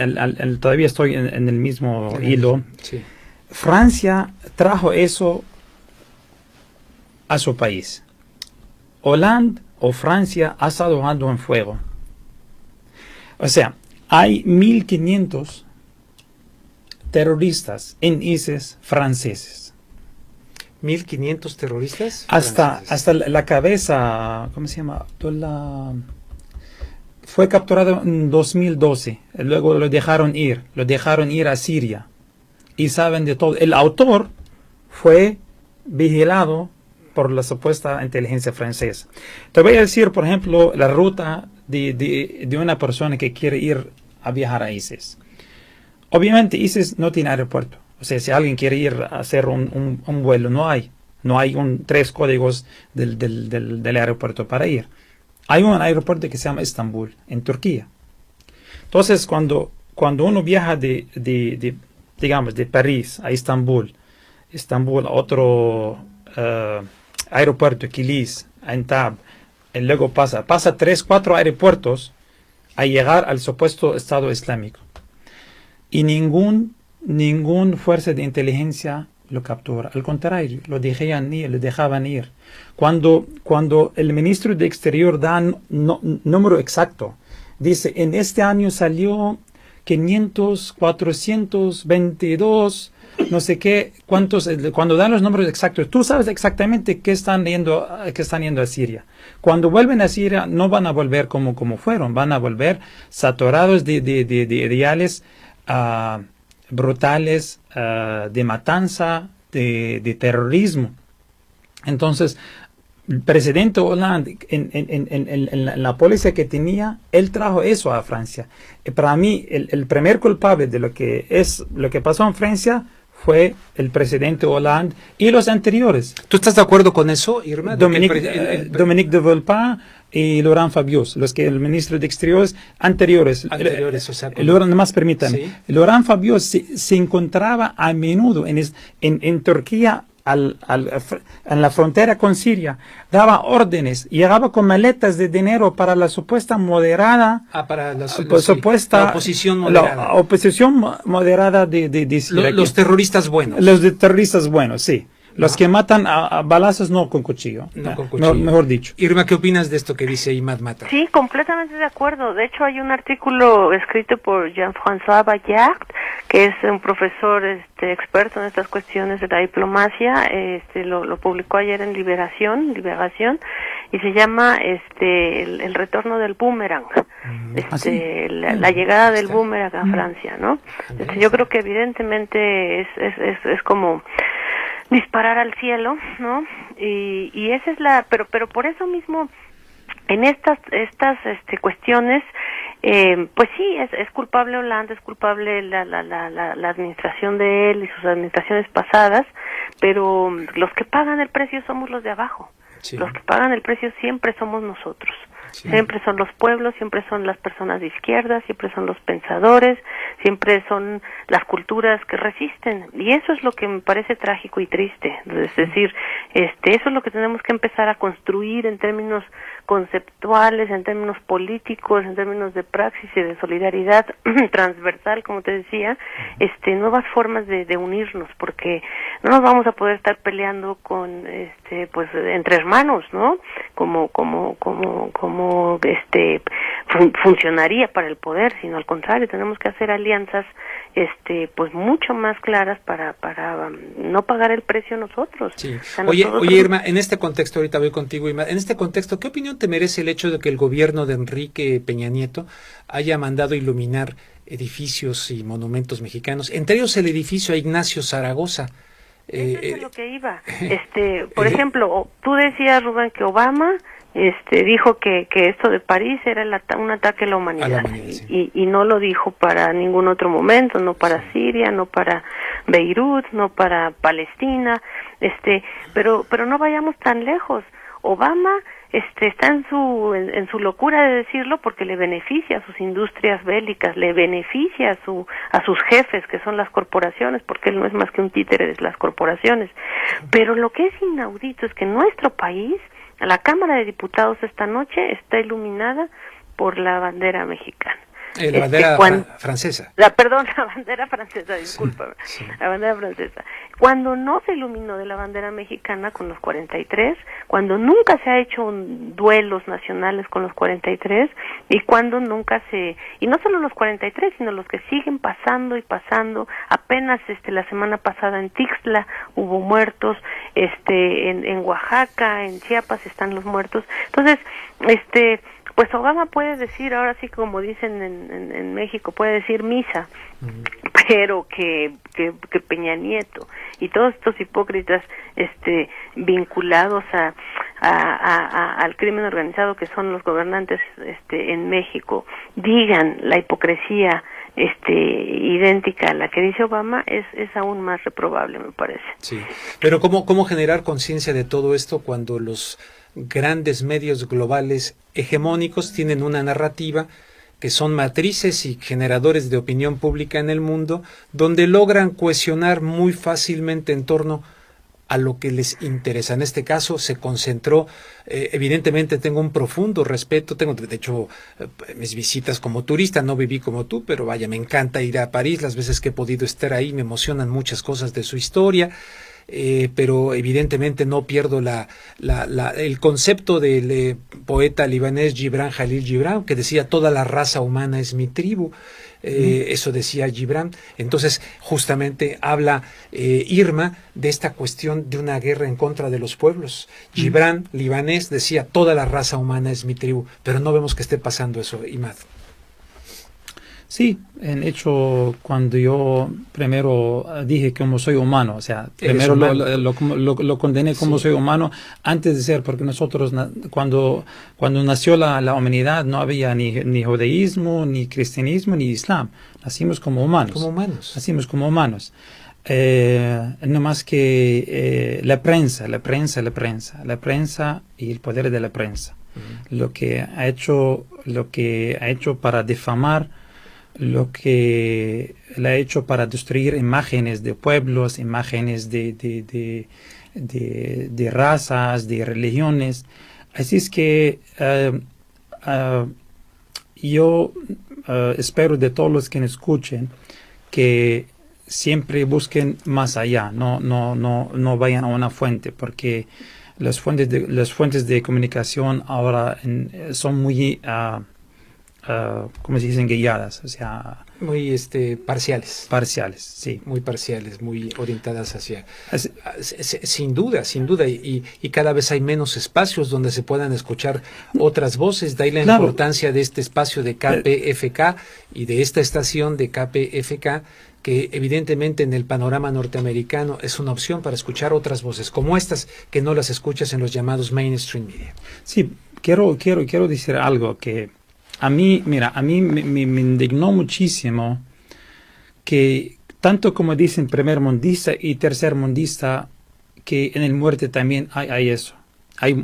Speaker 2: todavía estoy en el mismo hilo.
Speaker 1: Sí.
Speaker 2: Francia trajo eso a su país. Holanda o Francia ha estado jugando en fuego. O sea, hay 1.500 terroristas en ISIS franceses.
Speaker 1: 1.500 terroristas
Speaker 2: hasta la cabeza, ¿cómo se llama? Fue capturado en 2012. Luego lo dejaron ir a Siria. Y saben de todo. El autor fue vigilado por la supuesta inteligencia francesa. Te voy a decir, por ejemplo, la ruta de una persona que quiere ir a viajar a ISIS. Obviamente ISIS no tiene aeropuerto. O sea, si alguien quiere ir a hacer un vuelo, no hay 3 códigos del aeropuerto para ir. Hay un aeropuerto que se llama Estambul, en Turquía. Entonces, cuando uno viaja digamos, de París a Estambul a otro aeropuerto, Kilis, Antab, y luego pasa 3-4 aeropuertos a llegar al supuesto Estado Islámico. Y ningún fuerza de inteligencia lo captura. Al contrario, lo dejaban ir. Cuando el ministro de Exterior da número exacto, dice, en este año salió 422 no sé qué, cuántos, cuando dan los números exactos, tú sabes exactamente qué están yendo a Siria. Cuando vuelven a Siria, no van a volver como fueron, van a volver saturados de ideales brutales, de matanza, de terrorismo. Entonces, el presidente Hollande, en la póliza que tenía, él trajo eso a Francia. Y para mí, el primer culpable de lo que pasó en Francia fue el presidente Hollande y los anteriores.
Speaker 1: ¿Tú estás de acuerdo con eso, Irma?
Speaker 2: Dominique de Villepin y Laurent Fabius, el ministro de Exteriores anteriores.
Speaker 1: O sea,
Speaker 2: Nomás permítanme.
Speaker 1: ¿Sí?
Speaker 2: Laurent Fabius se encontraba a menudo en Turquía, en la frontera con Siria, daba órdenes, llegaba con maletas de dinero para la supuesta moderada,
Speaker 1: para la
Speaker 2: oposición moderada. La oposición moderada de Siria.
Speaker 1: Los terroristas buenos.
Speaker 2: Los terroristas buenos, sí. Los que matan a balazos, no con cuchillo.
Speaker 1: No con cuchillo.
Speaker 2: Mejor dicho.
Speaker 1: Irma, ¿qué opinas de esto que dice Imad Matar?
Speaker 3: Sí, completamente de acuerdo. De hecho, hay un artículo escrito por Jean-François Bayard, que es un profesor experto en estas cuestiones de la diplomacia. Lo publicó ayer en Liberación, y se llama el retorno del boomerang. La llegada del boomerang a Francia, ¿no? Yo creo que evidentemente es como disparar al cielo, ¿no? Y esa es pero por eso mismo en estas cuestiones, pues sí, es culpable Hollande, es culpable la administración de él y sus administraciones pasadas, pero los que pagan el precio somos los de abajo. Sí. Los que pagan el precio siempre somos nosotros. Sí. Siempre son los pueblos, siempre son las personas de izquierda, siempre son los pensadores, siempre son las culturas que resisten. Y eso es lo que me parece trágico y triste. Es decir, eso es lo que tenemos que empezar a construir en términos conceptuales, en términos políticos, en términos de praxis y de solidaridad transversal, como te decía, nuevas formas de unirnos, porque no nos vamos a poder estar peleando con, pues, entre hermanos, ¿no? Como funcionaría para el poder, sino al contrario, tenemos que hacer alianzas, pues mucho más claras para no pagar el precio nosotros.
Speaker 1: Sí. Oye, Irma, en este contexto, ahorita voy contigo, Irma, en este contexto, ¿qué opinión te merece el hecho de que el gobierno de Enrique Peña Nieto haya mandado iluminar edificios y monumentos mexicanos, entre ellos el edificio a Ignacio Zaragoza?
Speaker 3: Eso es lo que iba. Por ejemplo, tú decías, Rubén, que Obama dijo que esto de París era un ataque a la humanidad, sí. y no lo dijo para ningún otro momento, no para Siria, no para Beirut, no para Palestina, pero no vayamos tan lejos. Obama está en su locura de decirlo porque le beneficia a sus industrias bélicas, le beneficia a sus jefes, que son las corporaciones, porque él no es más que un títere de las corporaciones. Pero lo que es inaudito es que nuestro país, la Cámara de Diputados esta noche está iluminada por la bandera mexicana.
Speaker 1: La bandera francesa.
Speaker 3: La bandera francesa, discúlpame. Sí. La bandera francesa. Cuando no se iluminó de la bandera mexicana con los 43, cuando nunca se ha hecho duelos nacionales con los 43, y cuando nunca y no solo los 43, sino los que siguen pasando y pasando. Apenas la semana pasada en Tixla hubo muertos, en Oaxaca, en Chiapas están los muertos. Entonces, pues Obama puede decir, ahora sí como dicen en México, puede decir misa, pero que Peña Nieto y todos estos hipócritas vinculados al crimen organizado que son los gobernantes en México digan la hipocresía idéntica a la que dice Obama, es aún más reprobable, me parece.
Speaker 1: Sí, pero ¿cómo generar conciencia de todo esto cuando los grandes medios globales hegemónicos tienen una narrativa que son matrices y generadores de opinión pública en el mundo, donde logran cohesionar muy fácilmente en torno a lo que les interesa? En este caso se concentró, evidentemente tengo un profundo respeto, tengo de hecho mis visitas como turista, no viví como tú, pero vaya, me encanta ir a París, las veces que he podido estar ahí me emocionan muchas cosas de su historia. pero evidentemente no pierdo el concepto del poeta libanés Gibran Jalil Gibran, que decía toda la raza humana es mi tribu. Eso decía Gibran. Entonces justamente habla Irma de esta cuestión de una guerra en contra de los pueblos. Gibran, libanés, decía toda la raza humana es mi tribu, pero no vemos que esté pasando eso, Imad.
Speaker 2: Sí, en hecho, cuando yo primero dije que como soy humano, o sea, primero lo condené como soy humano antes de ser, porque nosotros cuando nació la humanidad no había ni judaísmo, ni cristianismo, ni islam. Nacimos como humanos.
Speaker 1: Como humanos.
Speaker 2: Nacimos como humanos. No más que la prensa y el poder de la prensa. Lo que ha hecho para difamar, lo que le ha hecho para destruir imágenes de pueblos, imágenes de razas, de religiones. Así es que yo espero de todos los que me escuchen que siempre busquen más allá, no vayan a una fuente, porque las fuentes de comunicación ahora son muy ¿cómo se dicen? Guiadas, o sea...
Speaker 1: Muy parciales.
Speaker 2: Parciales, sí.
Speaker 1: Muy parciales, muy orientadas hacia... Sin duda, y cada vez hay menos espacios donde se puedan escuchar otras voces, de ahí la importancia de este espacio de KPFK y de esta estación de KPFK, que evidentemente en el panorama norteamericano es una opción para escuchar otras voces, como estas, que no las escuchas en los llamados mainstream media.
Speaker 2: Sí, quiero decir algo que... A mí me indignó muchísimo que tanto como dicen primer mundista y tercer mundista, que en el muerte también hay eso. Hay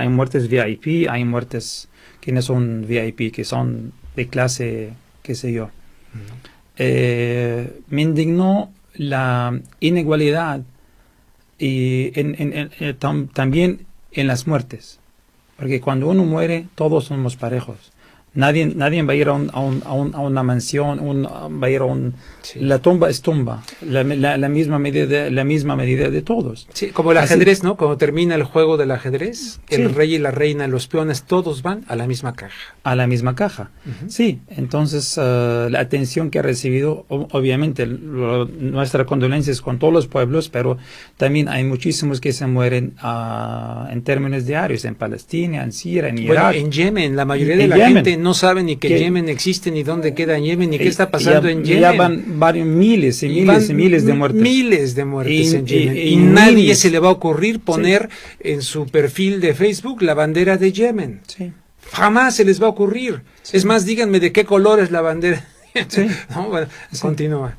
Speaker 2: muertes VIP, hay muertes que no son VIP, que son de clase, qué sé yo. Me indignó la inigualdad y también en las muertes. Porque cuando uno muere, todos somos parejos. Nadie va a ir a una mansión, va a ir a la tumba es tumba, la misma medida de todos.
Speaker 1: Sí, como el ajedrez, ¿no? Cuando termina el juego del ajedrez, el rey y la reina, los peones, todos van a la misma caja.
Speaker 2: A la misma caja, sí. Entonces, la atención que ha recibido, obviamente, nuestras condolencias con todos los pueblos, pero también hay muchísimos que se mueren en términos diarios, en Palestina, en Siria, en Irak.
Speaker 1: Bueno, en Yemen, la mayoría de la gente no sabe ni que Yemen existe, ni dónde queda Yemen, ni qué está pasando en Yemen.
Speaker 2: Ya van varios miles y miles de muertes.
Speaker 1: Miles de muertes en Yemen. Y nadie se le va a ocurrir poner en su perfil de Facebook la bandera de Yemen.
Speaker 2: Sí.
Speaker 1: Jamás se les va a ocurrir. Sí. Es más, díganme de qué color es la bandera.
Speaker 2: Sí.
Speaker 1: No, bueno, sí. Continúa.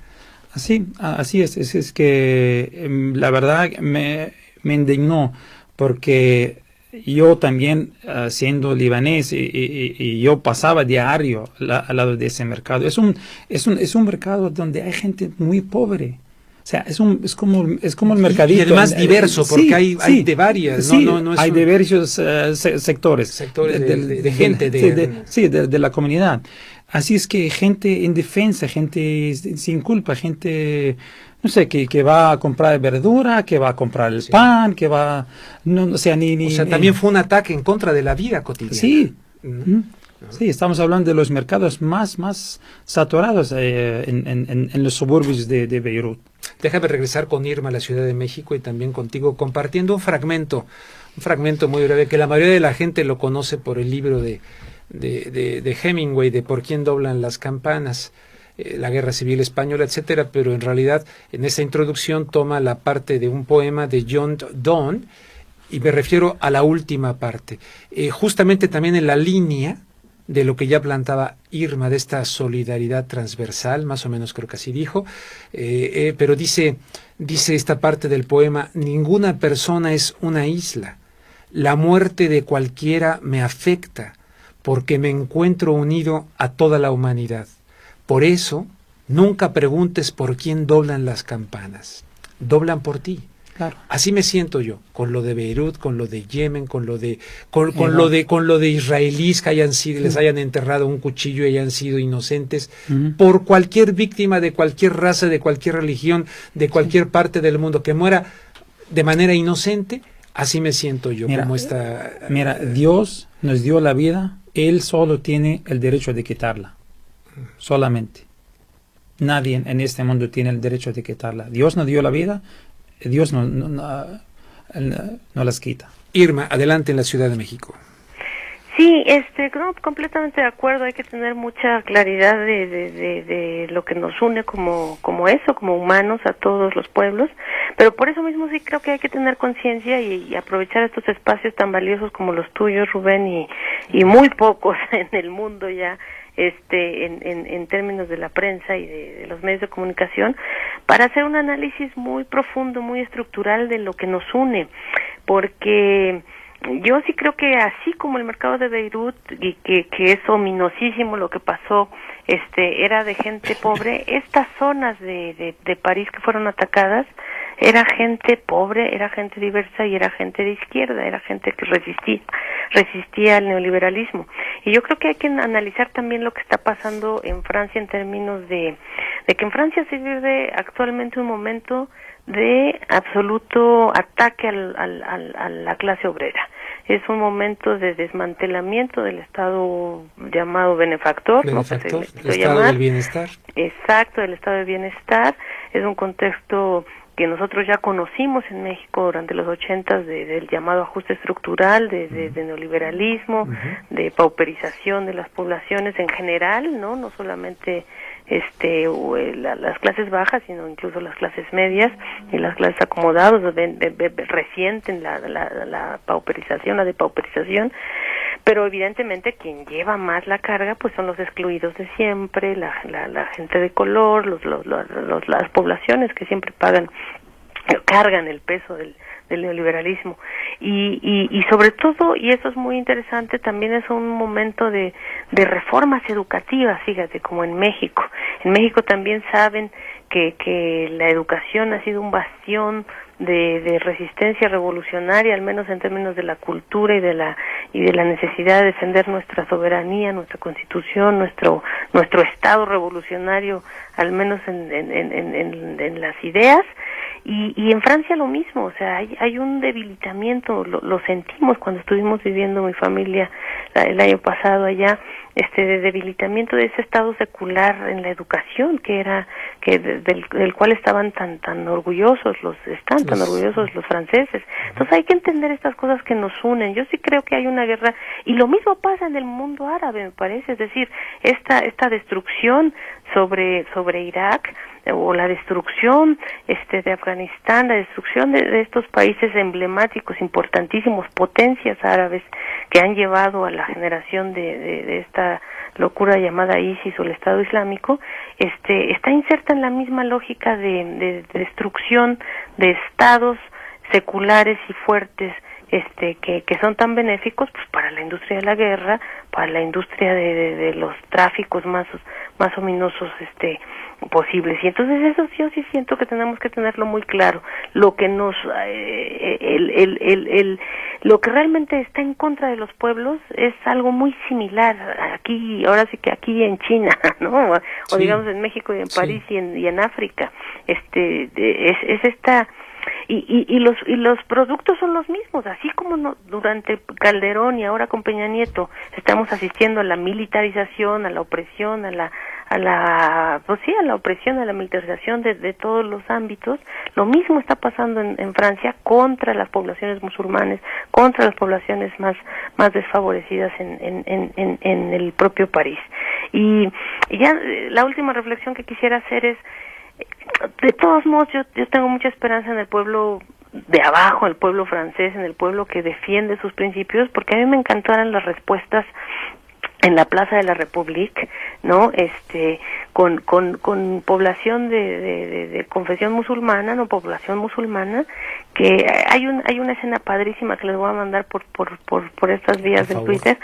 Speaker 2: Así es. Es que la verdad me indignó, porque yo también, siendo libanés, y yo pasaba diario al lado de ese mercado. Es un mercado donde hay gente muy pobre. O sea, es como el mercadito.
Speaker 1: Y además diverso, porque hay de varias.
Speaker 2: Sí, hay de varios sectores.
Speaker 1: Sectores de gente.
Speaker 2: De la comunidad. Así es que gente indefensa, gente sin culpa, gente... No sé, que va a comprar verdura, que va a comprar el pan, que va... O sea,
Speaker 1: también fue un ataque en contra de la vida cotidiana.
Speaker 2: Sí. Sí, estamos hablando de los mercados más saturados en los suburbios de Beirut.
Speaker 1: Déjame regresar con Irma a la Ciudad de México y también contigo, compartiendo un fragmento muy breve, que la mayoría de la gente lo conoce por el libro de Hemingway, de Por quién doblan las campanas. La Guerra Civil Española, etcétera, pero en realidad en esta introducción toma la parte de un poema de John Donne, y me refiero a la última parte, justamente también en la línea de lo que ya plantaba Irma, de esta solidaridad transversal, más o menos creo que así dijo, pero dice esta parte del poema: ninguna persona es una isla, la muerte de cualquiera me afecta, porque me encuentro unido a toda la humanidad. Por eso, nunca preguntes por quién doblan las campanas. Doblan por ti.
Speaker 2: Claro.
Speaker 1: Así me siento yo, con lo de Beirut, con lo de Yemen, con lo de israelíes que les hayan enterrado un cuchillo y hayan sido inocentes, por cualquier víctima de cualquier raza, de cualquier religión, de cualquier parte del mundo, que muera de manera inocente, así me siento yo.
Speaker 2: Mira, Dios nos dio la vida, Él solo tiene el derecho de quitarla, solamente. Nadie en este mundo tiene el derecho de quitarla. Dios nos dio la vida, Dios no las quita.
Speaker 1: Irma, adelante en la Ciudad de México.
Speaker 3: Sí, completamente de acuerdo. Hay que tener mucha claridad de lo que nos une como humanos a todos los pueblos, pero por eso mismo sí creo que hay que tener conciencia y aprovechar estos espacios tan valiosos como los tuyos, Rubén, y muy pocos en el mundo ya, en términos de la prensa y de los medios de comunicación, para hacer un análisis muy profundo, muy estructural de lo que nos une, porque yo sí creo que así como el mercado de Beirut, y que es ominosísimo lo que pasó, era de gente pobre, estas zonas de París que fueron atacadas, era gente pobre, era gente diversa y era gente de izquierda, era gente que resistía al neoliberalismo. Y yo creo que hay que analizar también lo que está pasando en Francia en términos de que en Francia se vive actualmente un momento de absoluto ataque a la clase obrera. Es un momento de desmantelamiento del Estado llamado benefactor,
Speaker 1: ¿no? El Estado del bienestar.
Speaker 3: Exacto, el Estado del bienestar. Es un contexto que nosotros ya conocimos en México durante los 80 del llamado ajuste estructural, de neoliberalismo, de pauperización de las poblaciones en general, no solamente las clases bajas, sino incluso las clases medias y las clases acomodadas resienten la pauperización, la depauperización, pero evidentemente quien lleva más la carga pues son los excluidos de siempre, la gente de color, las poblaciones que siempre cargan el peso del neoliberalismo y sobre todo, y eso es muy interesante, también es un momento de reformas educativas, fíjate, como en México también saben que la educación ha sido un bastión de resistencia revolucionaria, al menos en términos de la cultura y de la necesidad de defender nuestra soberanía, nuestra constitución, nuestro estado revolucionario, al menos en las ideas. Y en Francia lo mismo, o sea, hay un debilitamiento, lo sentimos cuando estuvimos viviendo mi familia el año pasado allá, de debilitamiento de ese estado secular en la educación del cual estaban tan orgullosos tan orgullosos los franceses. Entonces hay que entender estas cosas que nos unen. Yo sí creo que hay una guerra, y lo mismo pasa en el mundo árabe, me parece, es decir, esta destrucción sobre Irak, o la destrucción de Afganistán, la destrucción de estos países emblemáticos, importantísimos, potencias árabes que han llevado a la generación de esta locura llamada ISIS o el Estado Islámico, está inserta en la misma lógica de destrucción de estados seculares y fuertes, que son tan benéficos pues para la industria de la guerra, para la industria de los tráficos más ominosos posibles. Y entonces eso yo sí siento que tenemos que tenerlo muy claro. Lo que nos lo que realmente está en contra de los pueblos es algo muy similar aquí, ahora sí que aquí en China, ¿no? O digamos en México y en París y en África. Es esta. Y los productos son los mismos, así como durante Calderón y ahora con Peña Nieto estamos asistiendo a la militarización, a la opresión, a la opresión, a la militarización de todos los ámbitos. Lo mismo está pasando en Francia contra las poblaciones musulmanes, contra las poblaciones más desfavorecidas en el propio París. Y ya la última reflexión que quisiera hacer es, de todos modos, yo tengo mucha esperanza en el pueblo de abajo, el pueblo francés, en el pueblo que defiende sus principios, porque a mí me encantaron las respuestas en la Plaza de la République, ¿no? Con población de confesión musulmana, no población musulmana, que hay una escena padrísima que les voy a mandar por estas vías del Twitter,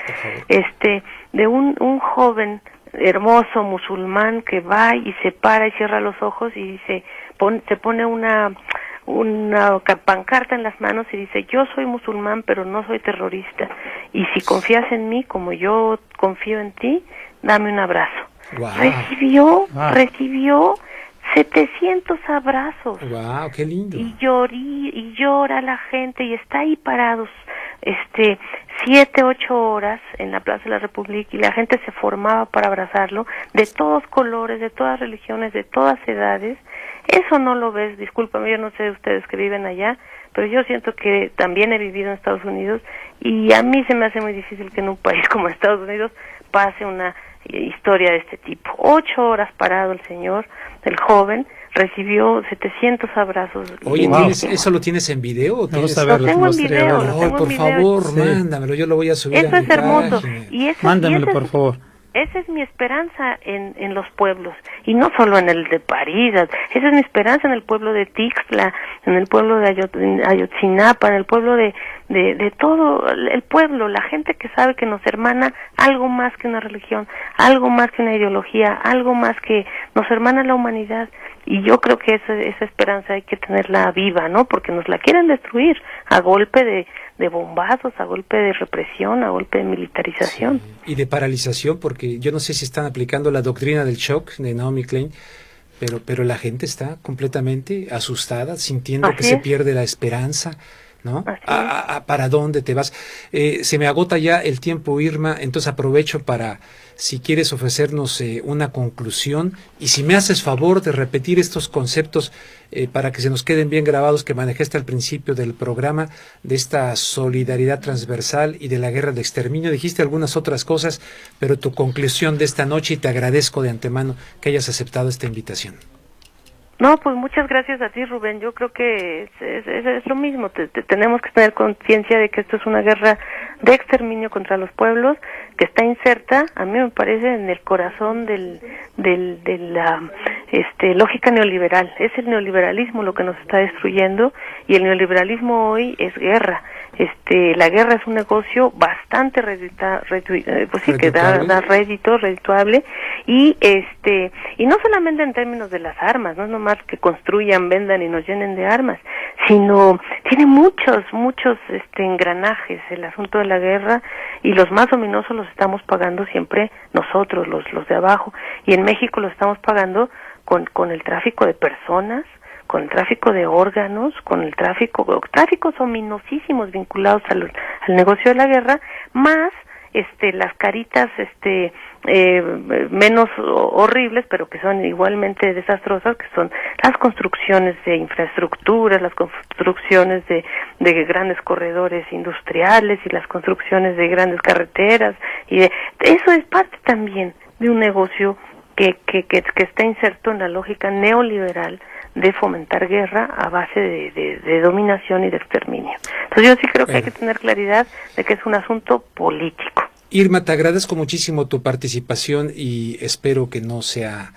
Speaker 3: de un joven hermoso musulmán que va y se para y cierra los ojos y dice, se pone una pancarta en las manos y dice: yo soy musulmán pero no soy terrorista, y si confías en mí como yo confío en ti, dame un abrazo. Wow. Recibió 700 abrazos.
Speaker 1: ¡Wow! ¡Qué lindo!
Speaker 3: Y llora la gente y está ahí parados 7, 8 horas en la Plaza de la República y la gente se formaba para abrazarlo, de todos colores, de todas religiones, de todas edades. Eso no lo ves, discúlpame, yo no sé ustedes que viven allá, pero yo siento que también he vivido en Estados Unidos y a mí se me hace muy difícil que en un país como Estados Unidos pase una historia de este tipo. 8 horas parado el señor, el joven, recibió 700 abrazos.
Speaker 1: Oye,
Speaker 2: Wow.
Speaker 1: ¿eso lo tienes en video? ¿O tienes...
Speaker 3: Lo tengo en video.
Speaker 1: Ay, por favor, sí, mándamelo, yo lo voy a subir
Speaker 3: eso
Speaker 1: a mi
Speaker 3: es hermoso.
Speaker 1: página.
Speaker 2: Mándamelo, por favor.
Speaker 3: Esa es mi esperanza en los pueblos, y no solo en el de París, esa es mi esperanza en el pueblo de Tixla, en el pueblo de Ayotzinapa, en el pueblo de todo el pueblo, la gente que sabe que nos hermana algo más que una religión, algo más que una ideología, algo más que nos hermana la humanidad. Y yo creo que esa esperanza hay que tenerla viva, ¿no? Porque nos la quieren destruir a golpe de bombazos, a golpe de represión, a golpe de militarización.
Speaker 1: Sí. Y de paralización, porque yo no sé si están aplicando la doctrina del shock de Naomi Klein, pero la gente está completamente asustada, sintiendo
Speaker 3: Así
Speaker 1: que se
Speaker 3: es.
Speaker 1: pierde la esperanza, ¿no?
Speaker 3: Así es.
Speaker 1: ¿Para dónde te vas? Se me agota ya el tiempo, Irma, entonces aprovecho para, si quieres ofrecernos una conclusión, y si me haces favor de repetir estos conceptos para que se nos queden bien grabados que manejaste al principio del programa, de esta solidaridad transversal y de la guerra de exterminio. Dijiste algunas otras cosas, pero tu conclusión de esta noche, y te agradezco de antemano que hayas aceptado esta invitación.
Speaker 3: No, pues muchas gracias a ti, Rubén. Yo creo que es lo mismo. Tenemos que tener conciencia de que esto es una guerra de exterminio contra los pueblos, que está inserta, a mí me parece, en el corazón de la lógica neoliberal. Es el neoliberalismo lo que nos está destruyendo, y el neoliberalismo hoy es guerra. La guerra es un negocio bastante que da rédito, redituable, y no solamente en términos de las armas, no es nomás que construyan, vendan y nos llenen de armas, sino tiene muchos engranajes el asunto de la guerra, y los más ominosos los estamos pagando siempre nosotros, los de abajo, y en México los estamos pagando con el tráfico de personas, con el tráfico de órganos, con el tráficos ominosísimos vinculados al negocio de la guerra, más las caritas menos horribles, pero que son igualmente desastrosas, que son las construcciones de infraestructuras, las construcciones de grandes corredores industriales y las construcciones de grandes carreteras, y eso es parte también de un negocio que está inserto en la lógica neoliberal de fomentar guerra a base de dominación y de exterminio. Entonces yo sí creo que hay que tener claridad de que es un asunto político.
Speaker 1: Irma, te agradezco muchísimo tu participación y espero que no sea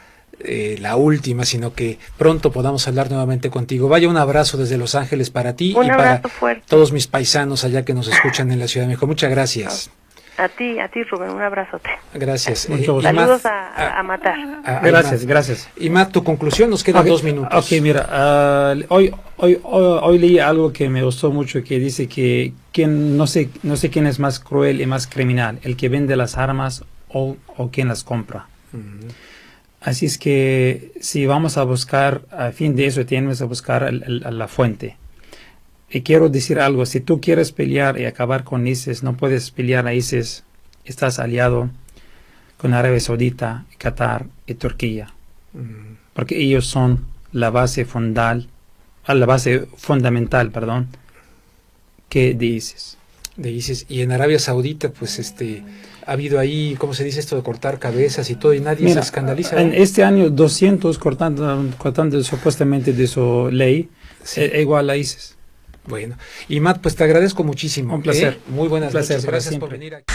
Speaker 1: la última, sino que pronto podamos hablar nuevamente contigo. Vaya, un abrazo desde Los Ángeles para ti y para todos mis paisanos allá que nos escuchan en la Ciudad de México. Muchas gracias.
Speaker 3: A ti, Rubén, un abrazote.
Speaker 1: Gracias.
Speaker 3: Saludos a Matar.
Speaker 2: Gracias.
Speaker 1: Y Matt, tu conclusión, nos quedan 2 minutos.
Speaker 2: Ok, mira, hoy leí algo que me gustó mucho, que dice que no sé quién es más cruel y más criminal, el que vende las armas o quien las compra. Así es que si vamos a buscar, a fin de eso tenemos que buscar la fuente. Y quiero decir algo, si tú quieres pelear y acabar con ISIS, no puedes pelear a ISIS, estás aliado con Arabia Saudita, Qatar y Turquía, porque ellos son la base fundamental, que de ISIS.
Speaker 1: De ISIS. Y en Arabia Saudita, pues ha habido ahí, ¿cómo se dice esto de cortar cabezas y todo, y nadie se escandaliza?
Speaker 2: En este año 200 cortando supuestamente de su ley, sí. Igual a ISIS.
Speaker 1: Bueno, y Matt, pues te agradezco muchísimo.
Speaker 2: Un placer.
Speaker 1: Muy buenas noches.
Speaker 2: Gracias
Speaker 1: por venir aquí.